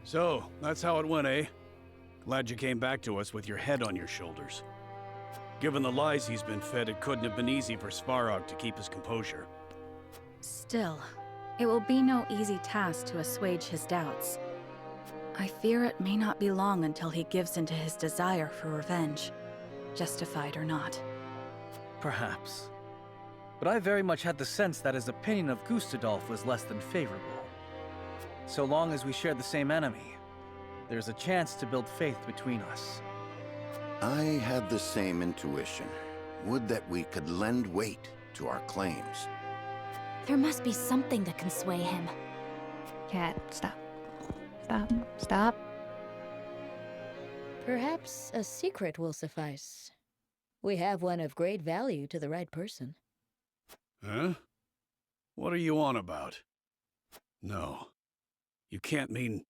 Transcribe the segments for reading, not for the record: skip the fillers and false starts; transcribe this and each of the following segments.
So, that's how it went, eh? Glad you came back to us with your head on your shoulders. Given the lies he's been fed, it couldn't have been easy for Svarog to keep his composure. Still, it will be no easy task to assuage his doubts. I fear it may not be long until he gives into his desire for revenge, justified or not. Perhaps. But I very much had the sense that his opinion of Gustadolf was less than favorable. So long as we share the same enemy, there's a chance to build faith between us. I had the same intuition. Would that we could lend weight to our claims. There must be something that can sway him. Cat, stop. Stop. Stop. Perhaps a secret will suffice. We have one of great value to the right person. Huh? What are you on about? No. You can't mean...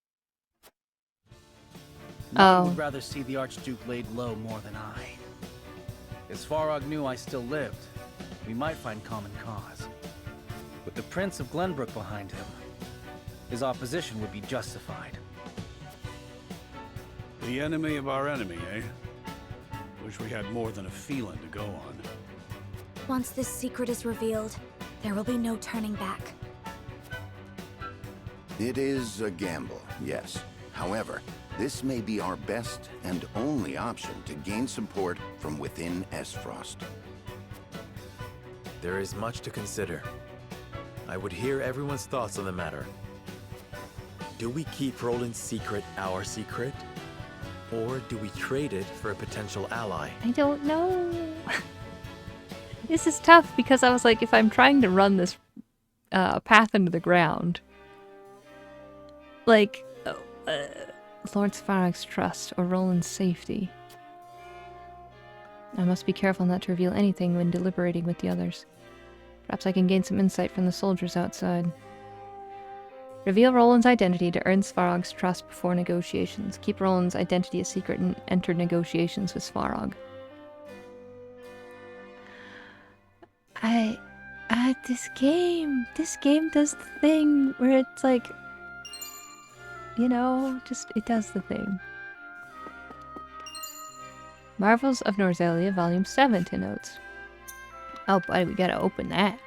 None would rather see the Archduke laid low more than I. If Svarog knew I still lived, we might find common cause. With the Prince of Glenbrook behind him, his opposition would be justified. The enemy of our enemy, eh? Wish we had more than a feeling to go on. Once this secret is revealed, there will be no turning back. It is a gamble, yes. However, this may be our best and only option to gain support from within Esfrost. There is much to consider. I would hear everyone's thoughts on the matter. Do we keep Roland's secret our secret? Or do we trade it for a potential ally? I don't know. This is tough because I was like, if I'm trying to run this path into the ground, like, Lord Svarog's trust or Roland's safety. I must be careful not to reveal anything when deliberating with the others. Perhaps I can gain some insight from the soldiers outside. Reveal Roland's identity to earn Svarog's trust before negotiations. Keep Roland's identity a secret and enter negotiations with Svarog. This game does the thing where it's like, you know, just, it does the thing. Marvels of Norzelia, Volume 7 to notes. Oh, buddy, we gotta open that.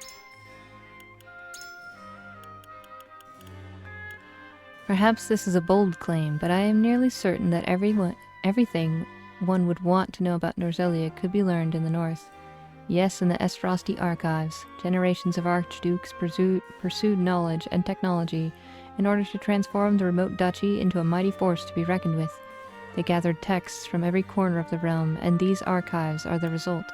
Perhaps this is a bold claim, but I am nearly certain that everything one would want to know about Norzelia could be learned in the north. Yes, in the Esfrosti archives, generations of archdukes pursued knowledge and technology in order to transform the remote duchy into a mighty force to be reckoned with. They gathered texts from every corner of the realm, and these archives are the result.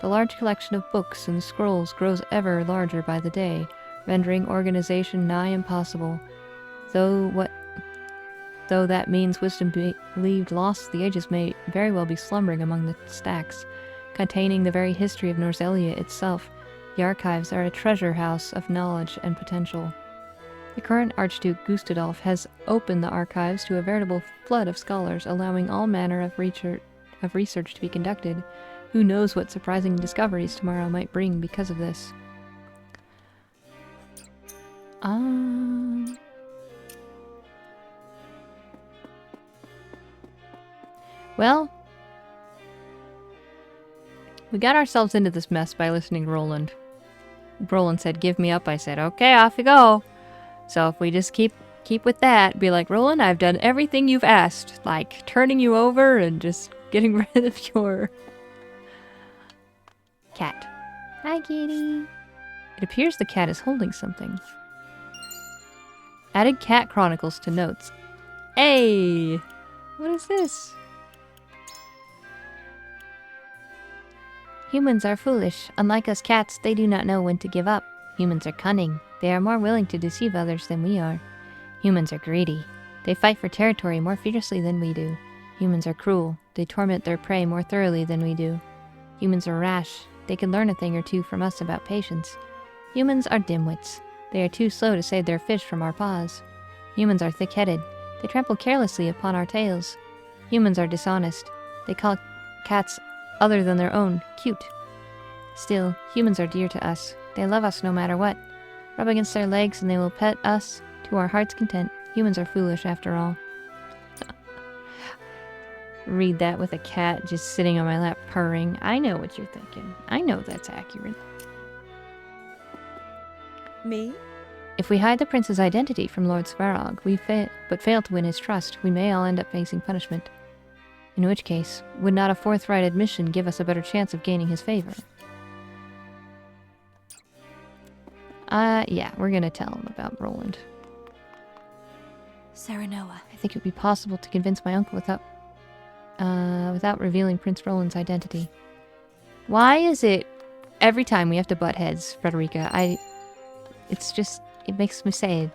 The large collection of books and scrolls grows ever larger by the day, rendering organization nigh impossible. Though that means wisdom believed lost the ages may very well be slumbering among the stacks, containing the very history of Norzelia itself. The archives are a treasure house of knowledge and potential. The current Archduke Gustadolf has opened the archives to a veritable flood of scholars, allowing all manner of research to be conducted. Who knows what surprising discoveries tomorrow might bring because of this. Well, we got ourselves into this mess by listening to Roland. Roland said, "Give me up." I said, "Okay, off you go." So if we just keep with that, be like, "Roland, I've done everything you've asked," like turning you over and just getting rid of your cat. Hi, kitty. It appears the cat is holding something. Added cat chronicles to notes. Hey! What is this? Humans are foolish. Unlike us cats, they do not know when to give up. Humans are cunning. They are more willing to deceive others than we are. Humans are greedy. They fight for territory more fiercely than we do. Humans are cruel. They torment their prey more thoroughly than we do. Humans are rash. They can learn a thing or two from us about patience. Humans are dimwits. They are too slow to save their fish from our paws. Humans are thick-headed. They trample carelessly upon our tails. Humans are dishonest. They call cats other than their own cute. Still, humans are dear to us. They love us no matter what. Rub against their legs and they will pet us to our heart's content. Humans are foolish after all. read that with a cat just sitting on my lap purring. I know what you're thinking. I know that's accurate. Me? If we hide the prince's identity from Lord Svarog, but fail to win his trust, we may all end up facing punishment. In which case, would not a forthright admission give us a better chance of gaining his favor? Yeah, we're gonna tell him about Roland. Serenoa. I think it would be possible to convince my uncle without revealing Prince Roland's identity. Why is it every time we have to butt heads, Frederica? It's just, it makes me sad.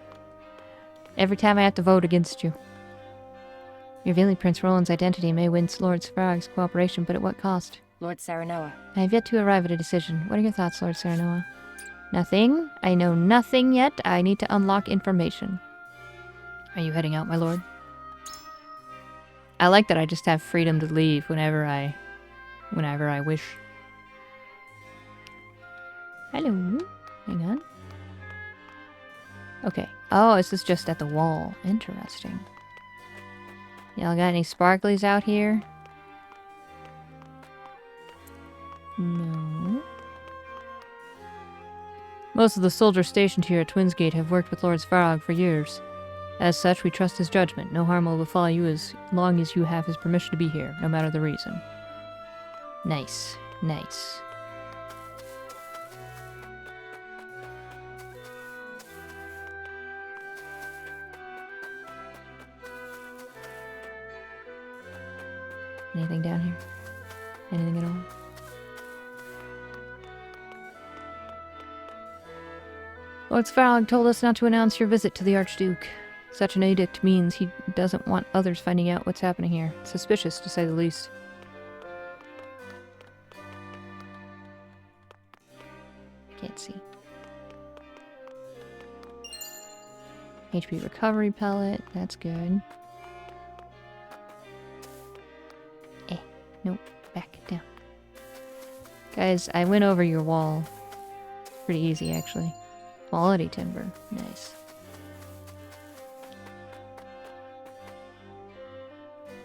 Every time I have to vote against you. Revealing Prince Roland's identity may win Lord Svarog's cooperation, but at what cost? Lord Serenoa. I have yet to arrive at a decision. What are your thoughts, Lord Serenoa? Nothing? I know nothing yet. I need to unlock information. Are you heading out, my lord? I like that I just have freedom to leave whenever I wish. Hello. Hang on. Okay. Oh, this is just at the wall. Interesting. Y'all got any sparklies out here? No. Most of the soldiers stationed here at Twinsgate have worked with Lord Svarog for years. As such, we trust his judgment. No harm will befall you as long as you have his permission to be here, no matter the reason. Nice. Nice. Anything down here? Anything at all? Lord Svarog told us not to announce your visit to the Archduke. Such an edict means he doesn't want others finding out what's happening here. Suspicious, to say the least. Can't see. HP recovery pellet, that's good. Nope, back down. Guys, I went over your wall. Pretty easy, actually. Quality timber. Nice.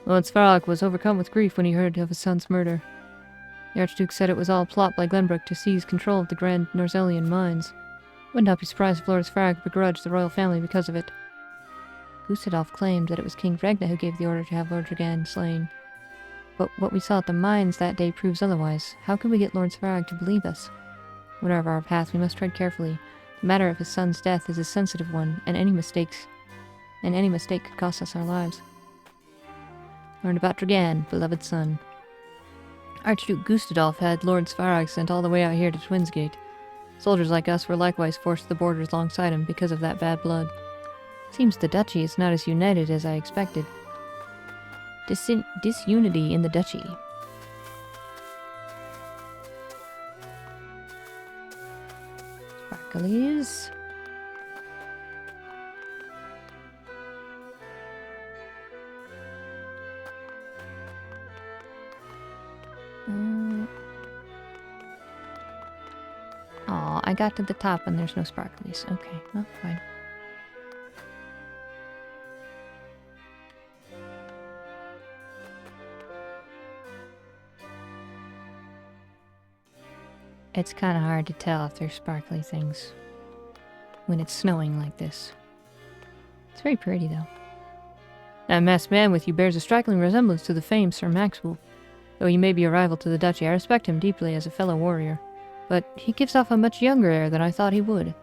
Lord Svarog was overcome with grief when he heard of his son's murder. The Archduke said it was all a plot by Glenbrook to seize control of the Grand Norzelian mines. Would not be surprised if Lord Svarog begrudged the royal family because of it. Gustadolf claimed that it was King Regna who gave the order to have Lord Dragan slain. But what we saw at the mines that day proves otherwise. How can we get Lord Svarog to believe us? Whatever our path, we must tread carefully. The matter of his son's death is a sensitive one, and any mistake could cost us our lives. Learned about Dragan, beloved son. Archduke Gustadolf had Lord Svarog sent all the way out here to Twinsgate. Soldiers like us were likewise forced to the borders alongside him because of that bad blood. Seems the duchy is not as united as I expected. Disunity in the duchy. Sparklies. Aw, I got to the top and there's no sparklies. Okay, well, fine. It's kind of hard to tell if they're sparkly things when it's snowing like this. It's very pretty, though. That masked man with you bears a striking resemblance to the famed Sir Maxwell. Though he may be a rival to the duchy, I respect him deeply as a fellow warrior. But he gives off a much younger air than I thought he would.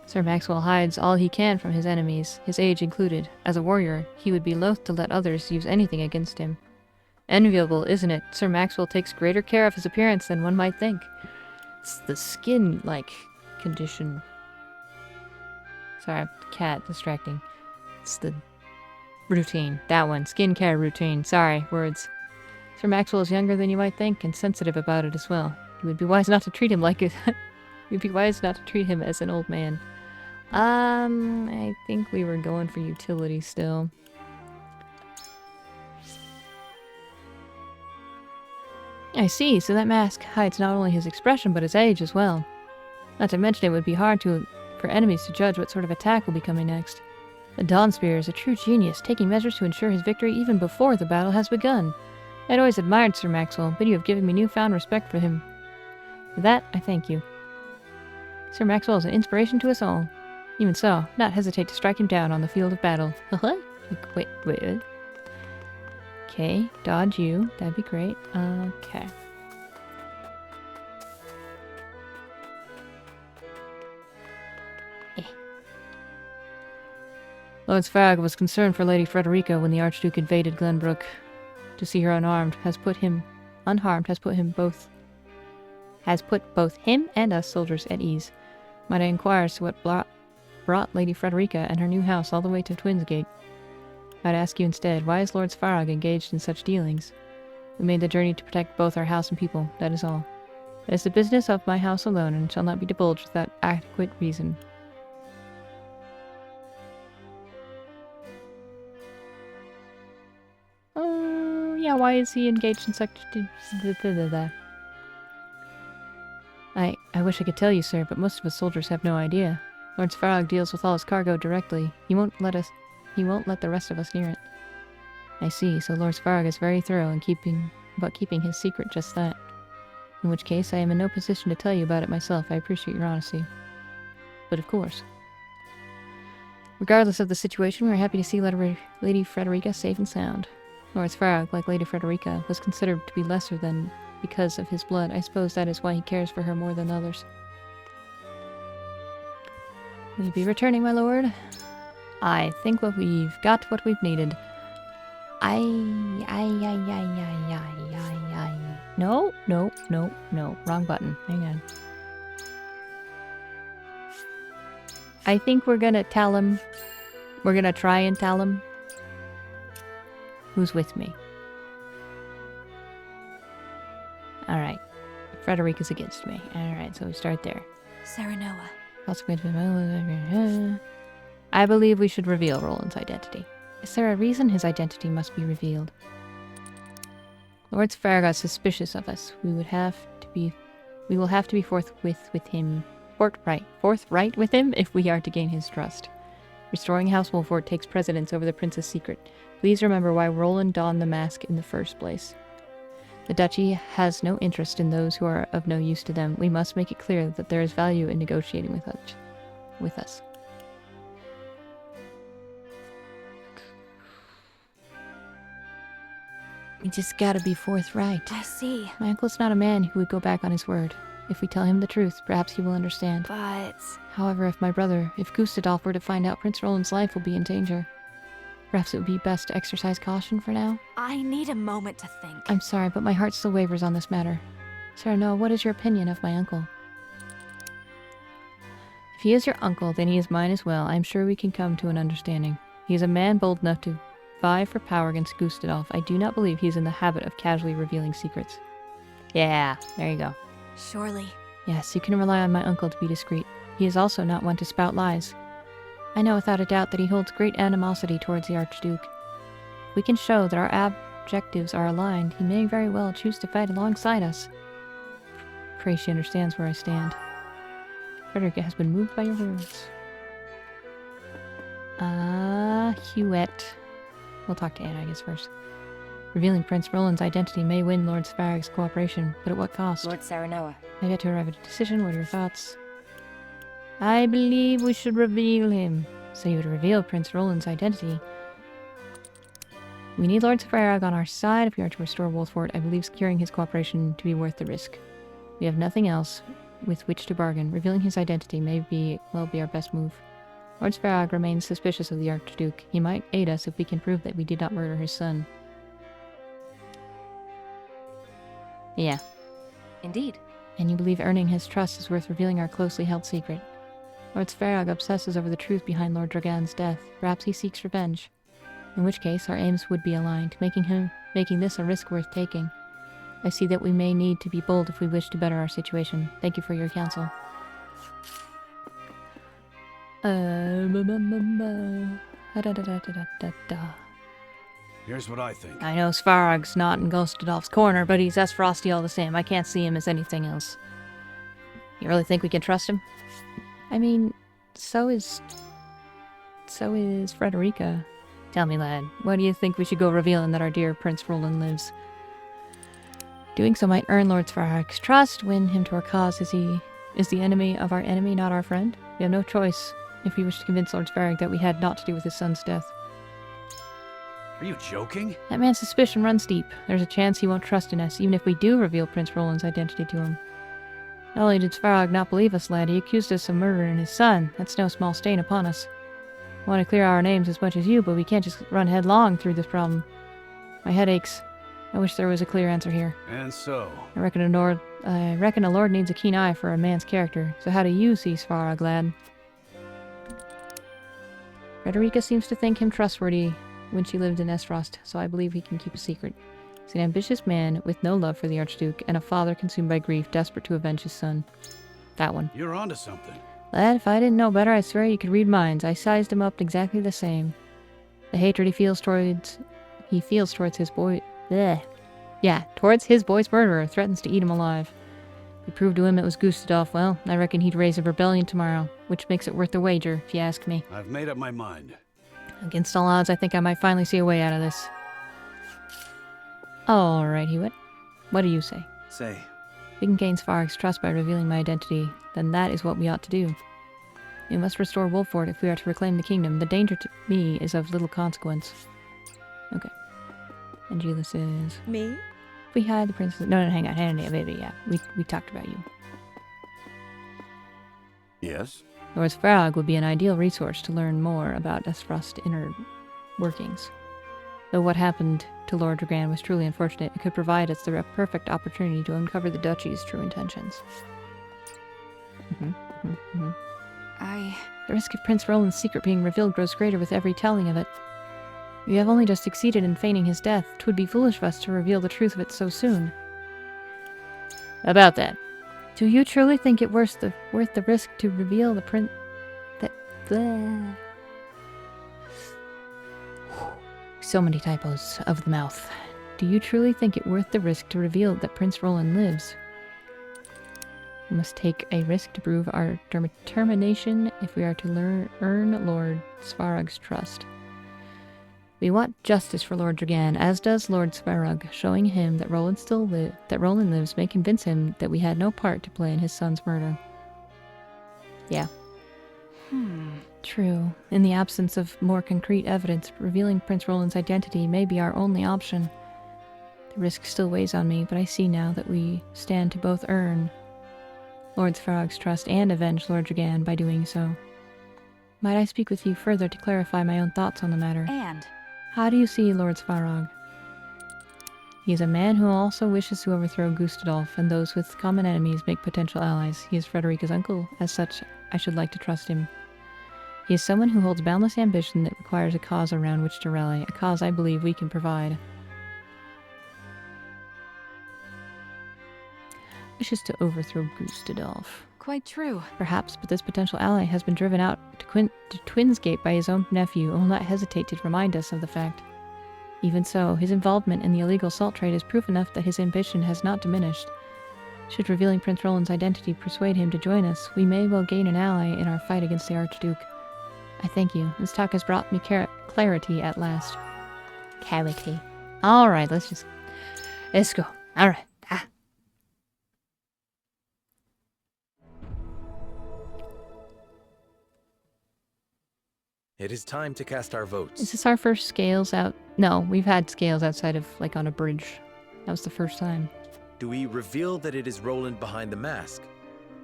Sir Maxwell hides all he can from his enemies, his age included. As a warrior, he would be loath to let others use anything against him. Enviable, isn't it? Sir Maxwell takes greater care of his appearance than one might think. It's the skin, condition. Sorry, cat distracting. It's the routine. That one. Skincare routine. Sorry, words. Sir Maxwell is younger than you might think, and sensitive about it as well. You would be wise not to treat him like it. You'd be wise not to treat him as an old man. I think we were going for utility still. I see, so that mask hides not only his expression, but his age as well. Not to mention it would be hard for enemies to judge what sort of attack will be coming next. The Dawnspear is a true genius, taking measures to ensure his victory even before the battle has begun. I'd always admired Sir Maxwell, but you have given me newfound respect for him. For that, I thank you. Sir Maxwell is an inspiration to us all. Even so, do not hesitate to strike him down on the field of battle. Wait. Okay, dodge you. That'd be great. Okay. Lord Sfarag was concerned for Lady Frederica when the Archduke invaded Glenbrook. To see her unarmed has put both him and us soldiers at ease. Might I inquire as to what brought Lady Frederica and her new house all the way to Twinsgate? I'd ask you instead, why is Lord Sfarag engaged in such dealings? We made the journey to protect both our house and people, that is all. It is the business of my house alone, and shall not be divulged without adequate reason. Oh, yeah, why is he engaged in such... I wish I could tell you, sir, but most of us soldiers have no idea. Lord Sfarag deals with all his cargo directly. He won't let the rest of us near it. I see, so Lord Sfarag is very thorough in keeping his secret just that. In which case, I am in no position to tell you about it myself. I appreciate your honesty. But of course. Regardless of the situation, we are happy to see Lady Frederica safe and sound. Lord Sfarag, like Lady Frederica, was considered to be lesser than because of his blood. I suppose that is why he cares for her more than others. Will you be returning, my lord? I think we've got what we've needed. No. Wrong button. Hang on. I think we're gonna tell him. We're gonna try and tell him who's with me. Alright. Frederica's against me. Alright, so we start there. Serenoa. I believe we should reveal Roland's identity. Is there a reason his identity must be revealed? Lord Sfarag is suspicious of us. We will have to be forthright with him if we are to gain his trust. Restoring House Wolford takes precedence over the prince's secret. Please remember why Roland donned the mask in the first place. The duchy has no interest in those who are of no use to them. We must make it clear that there is value in negotiating with us. We just gotta be forthright. I see. My uncle's not a man who would go back on his word. If we tell him the truth, perhaps he will understand. But... However, if Gustadolf were to find out, Prince Roland's life will be in danger. Perhaps it would be best to exercise caution for now. I need a moment to think. I'm sorry, but my heart still wavers on this matter. Serenoa, what is your opinion of my uncle? If he is your uncle, then he is mine as well. I am sure we can come to an understanding. He is a man bold enough to vie for power against Gustadolf. I do not believe he is in the habit of casually revealing secrets. Yeah, there you go. Surely. Yes, you can rely on my uncle to be discreet. He is also not one to spout lies. I know without a doubt that he holds great animosity towards the Archduke. If we can show that our objectives are aligned, he may very well choose to fight alongside us. Pray she understands where I stand. Frederica has been moved by your words. Huet. We'll talk to Anna, I guess, first. Revealing Prince Roland's identity may win Lord Sfarag's cooperation, but at what cost? Lord Serenoa. I get to arrive at a decision. What are your thoughts? I believe we should reveal him. So you would reveal Prince Roland's identity. We need Lord Sfarag on our side if we are to restore Wolford. I believe securing his cooperation to be worth the risk. We have nothing else with which to bargain. Revealing his identity may be our best move. Lord Sfarag remains suspicious of the Archduke. He might aid us if we can prove that we did not murder his son. Yeah. Indeed. And you believe earning his trust is worth revealing our closely held secret. Lord Sfarag obsesses over the truth behind Lord Dragan's death. Perhaps he seeks revenge. In which case, our aims would be aligned, making this a risk worth taking. I see that we may need to be bold if we wish to better our situation. Thank you for your counsel. Here's what I think. I know Sfarag's not in Gustadolf's corner, but he's as frosty all the same. I can't see him as anything else. You really think we can trust him? I mean, so is so is Frederica. Tell me, lad, why do you think we should go revealing that our dear Prince Roland lives? Doing so might earn Lord Svarog's trust, win him to our cause. Is the enemy of our enemy not our friend? We have no choice if we wish to convince Lord Svarog that we had naught to do with his son's death. Are you joking? That man's suspicion runs deep. There's a chance he won't trust in us, even if we do reveal Prince Roland's identity to him. Not only did Svarog not believe us, lad, he accused us of murdering his son. That's no small stain upon us. I want to clear our names as much as you, but we can't just run headlong through this problem. My head aches. I wish there was a clear answer here. And so? I reckon a lord needs a keen eye for a man's character. So how do you see Svarog, lad? Frederica seems to think him trustworthy when she lived in Esfrost, so I believe he can keep a secret. He's an ambitious man with no love for the Archduke, and a father consumed by grief, desperate to avenge his son. That one. You're onto something. Lad, if I didn't know better, I swear you could read minds. I sized him up exactly the same. The hatred he feels towards his boy... Bleh. Yeah, towards his boy's murderer, threatens to eat him alive. If we proved to him it was Gustadolf, well, I reckon he'd raise a rebellion tomorrow, which makes it worth the wager, if you ask me. I've made up my mind. Against all odds, I think I might finally see a way out of this. Alright, Hewitt. What do you say? Say, If we can gain Svarog's trust by revealing my identity, then that is what we ought to do. We must restore Wolford if we are to reclaim the kingdom. The danger to me is of little consequence. Okay. Angelus says... Me? If we hide the princess... No, hang on, baby, yeah. We talked about you. Yes? Lord Svarog would be an ideal resource to learn more about Esfrost's inner workings. Though what happened to Lord Dragan was truly unfortunate, it could provide us the perfect opportunity to uncover the Duchy's true intentions. The risk of Prince Roland's secret being revealed grows greater with every telling of it. We have only just succeeded in feigning his death. 'Twould be foolish of us to reveal the truth of it so soon. About that. Do you truly think it worth the risk to reveal the prince... Blah. So many typos of the mouth. Do you truly think it worth the risk to reveal that Prince Roland lives? We must take a risk to prove our determination if we are to earn Lord Svarog's trust. We want justice for Lord Dragan, as does Lord Svarog. Showing him that Roland lives may convince him that we had no part to play in his son's murder. Yeah. True. In the absence of more concrete evidence, revealing Prince Roland's identity may be our only option. The risk still weighs on me, but I see now that we stand to both earn Lord Svarog's trust and avenge Lord Dragan by doing so. Might I speak with you further to clarify my own thoughts on the matter? And How do you see Lord Svarog? He is a man who also wishes to overthrow Gustadolf, and those with common enemies make potential allies. He is Frederica's uncle. As such, I should like to trust him. He is someone who holds boundless ambition that requires a cause around which to rally, a cause I believe we can provide. Wishes to overthrow Gustadolf. quite true. Perhaps, but this potential ally has been driven out to Twinsgate by his own nephew and will not hesitate to remind us of the fact. Even so, his involvement in the illegal salt trade is proof enough that his ambition has not diminished. Should revealing Prince Roland's identity persuade him to join us, we may well gain an ally in our fight against the Archduke. I thank you. This talk has brought me clarity at last. Clarity. Alright, let's go. Alright. It is time to cast our votes. Is this our first scales out? No, we've had scales outside of, like, on a bridge. That was the first time. Do we reveal that it is Roland behind the mask?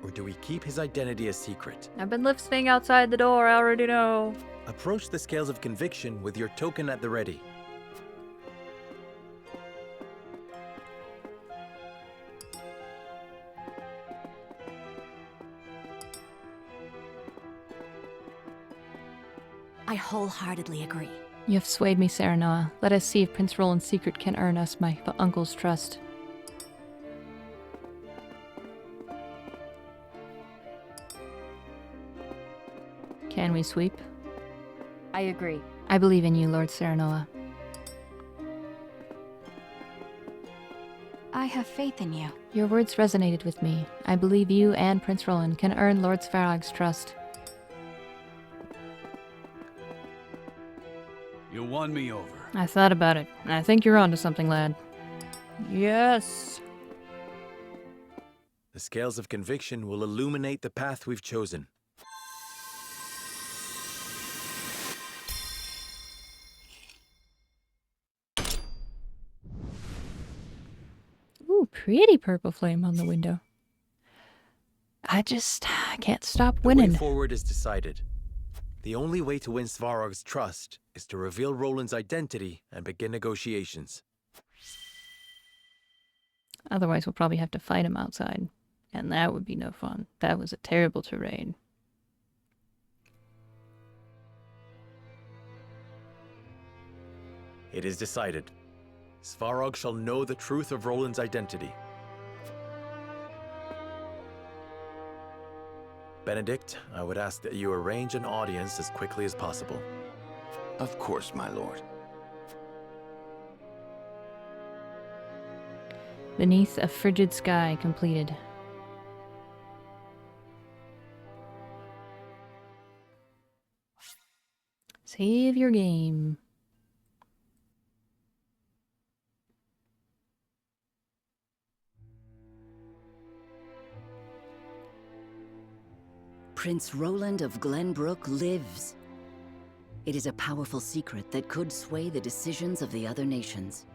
Or do we keep his identity a secret? I've been listening outside the door, I already know. Approach the scales of conviction with your token at the ready. I wholeheartedly agree. You have swayed me, Serenoa. Let us see if Prince Roland's secret can earn us my uncle's trust. Can we sweep? I agree. I believe in you, Lord Serenoa. I have faith in you. Your words resonated with me. I believe you and Prince Roland can earn Lord Svarog's trust. won me over. I thought about it. I think you're onto something, lad. Yes! The scales of conviction will illuminate the path we've chosen. Ooh, pretty purple flame on the window. I can't stop The way winning. forward is decided. The only way to win Svarog's trust is to reveal Roland's identity and begin negotiations. Otherwise, we'll probably have to fight him outside. And that would be no fun. That was a terrible terrain. It is decided. Svarog shall know the truth of Roland's identity. Benedict, I would ask that you arrange an audience as quickly as possible. Of course, my lord. Beneath a frigid sky completed. Save your game. Prince Roland of Glenbrook lives. It is a powerful secret that could sway the decisions of the other nations.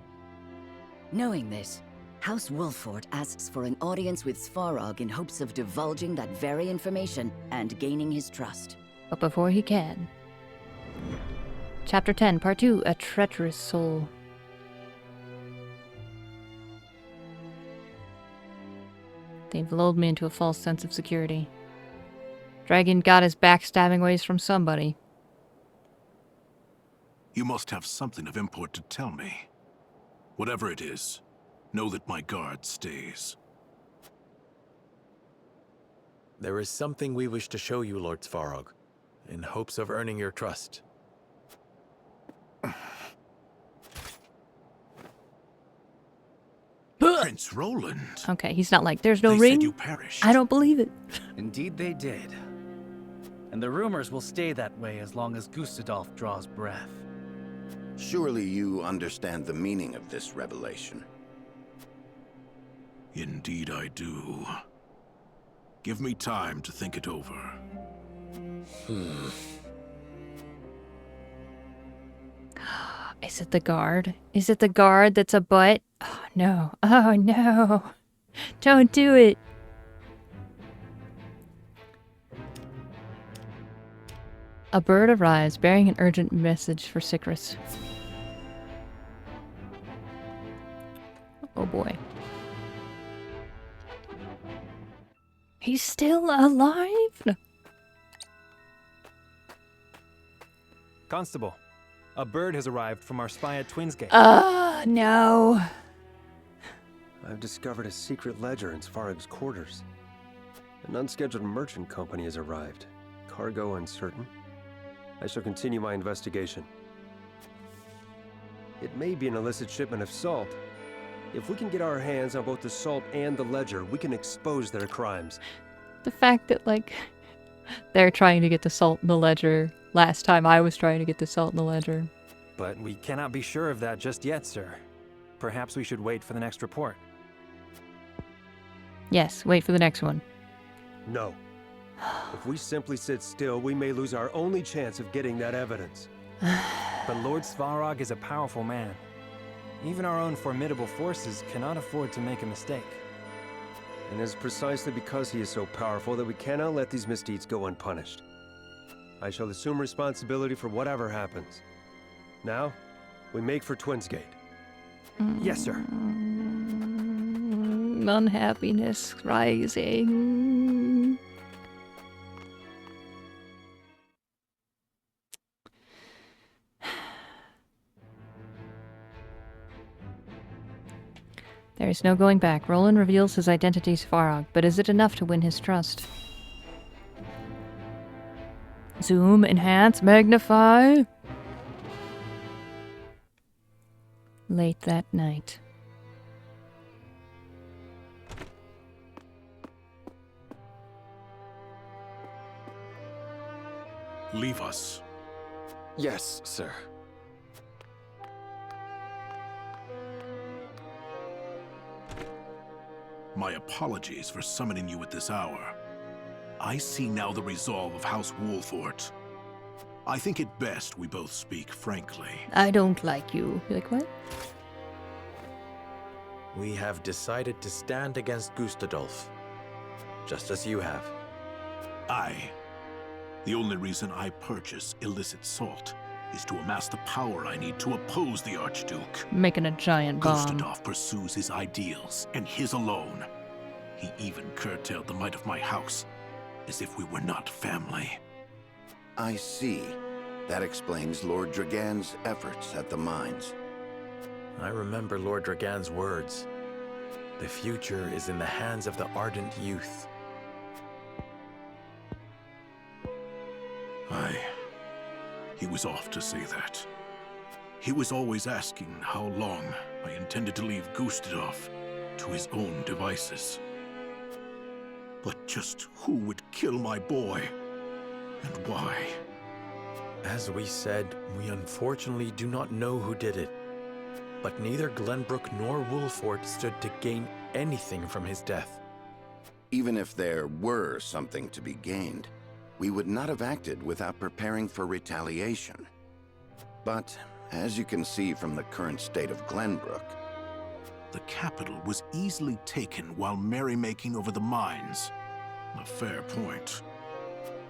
Knowing this, House Wolford asks for an audience with Svarog in hopes of divulging that very information and gaining his trust. But before he can. Chapter 10, Part 2, A Treacherous Soul. They've lulled me into a false sense of security. Dragon got his backstabbing ways from somebody. You must have something of import to tell me. Whatever it is, know that my guard stays. There is something we wish to show you, Lord Svarog, in hopes of earning your trust. Prince Roland. Okay, he's not like, there's no They ring. said you perished. I don't believe it. Indeed they did. And the rumors will stay that way as long as Gustadolf draws breath. Surely you understand the meaning of this revelation. Indeed I do. Give me time to think it over. Is it the guard? Is it the guard that's a butt? Oh no. Oh no. Don't do it. A bird arrives bearing an urgent message for Sycris. Oh boy. He's still alive? Constable, a bird has arrived from our spy at Twinsgate. No. I've discovered a secret ledger in Svarog's quarters. An unscheduled merchant company has arrived. Cargo uncertain. I shall continue my investigation. It may be an illicit shipment of salt. If we can get our hands on both the salt and the ledger, we can expose their crimes. The fact that, like, they're trying to get the salt in the ledger. Last time I was trying to get the salt in the ledger. But we cannot be sure of that just yet, sir. Perhaps we should wait for the next report. Yes, wait for the next one. No. If we simply sit still, we may lose our only chance of getting that evidence. But Lord Svarog is a powerful man. Even our own formidable forces cannot afford to make a mistake. And it is precisely because he is so powerful that we cannot let these misdeeds go unpunished. I shall assume responsibility for whatever happens. Now, we make for Twinsgate. Yes, sir. Unhappiness rising. There is no going back. Roland reveals his identity to Svarog, but is it enough to win his trust? Zoom, enhance, magnify. Late that night. Leave us. Yes, sir. My apologies for summoning you at this hour. I see now the resolve of House Wolfort. I think it best we both speak frankly. I don't like you. You're like, what? We have decided to stand against Gustadolf, just as you have. The only reason I purchase illicit salt is to amass the power I need to oppose the Archduke. Making a giant bomb. Gustadolf pursues his ideals, and his alone. He even curtailed the might of my house, as if we were not family. I see. That explains Lord Dragan's efforts at the mines. I remember Lord Dragan's words. The future is in the hands of the ardent youth. He was off to say that. He was always asking how long I intended to leave Gustadolf to his own devices. But just who would kill my boy? And why? As we said, we unfortunately do not know who did it. But neither Glenbrook nor Wolfort stood to gain anything from his death. Even if there were something to be gained, we would not have acted without preparing for retaliation. But, as you can see from the current state of Glenbrook, the capital was easily taken while merrymaking over the mines. A fair point.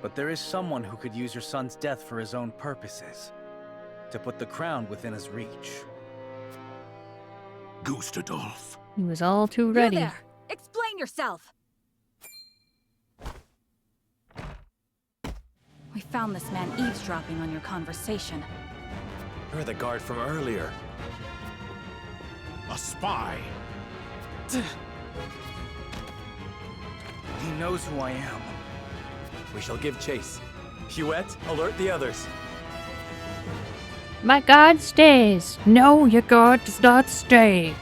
But there is someone who could use your son's death for his own purposes. To put the crown within his reach. Gustadolf. He was all too ready. You there! Explain yourself! We found this man eavesdropping on your conversation. You're the guard from earlier. A spy! He knows who I am. We shall give chase. Huette, alert the others. My guard stays. No, your guard does not stay.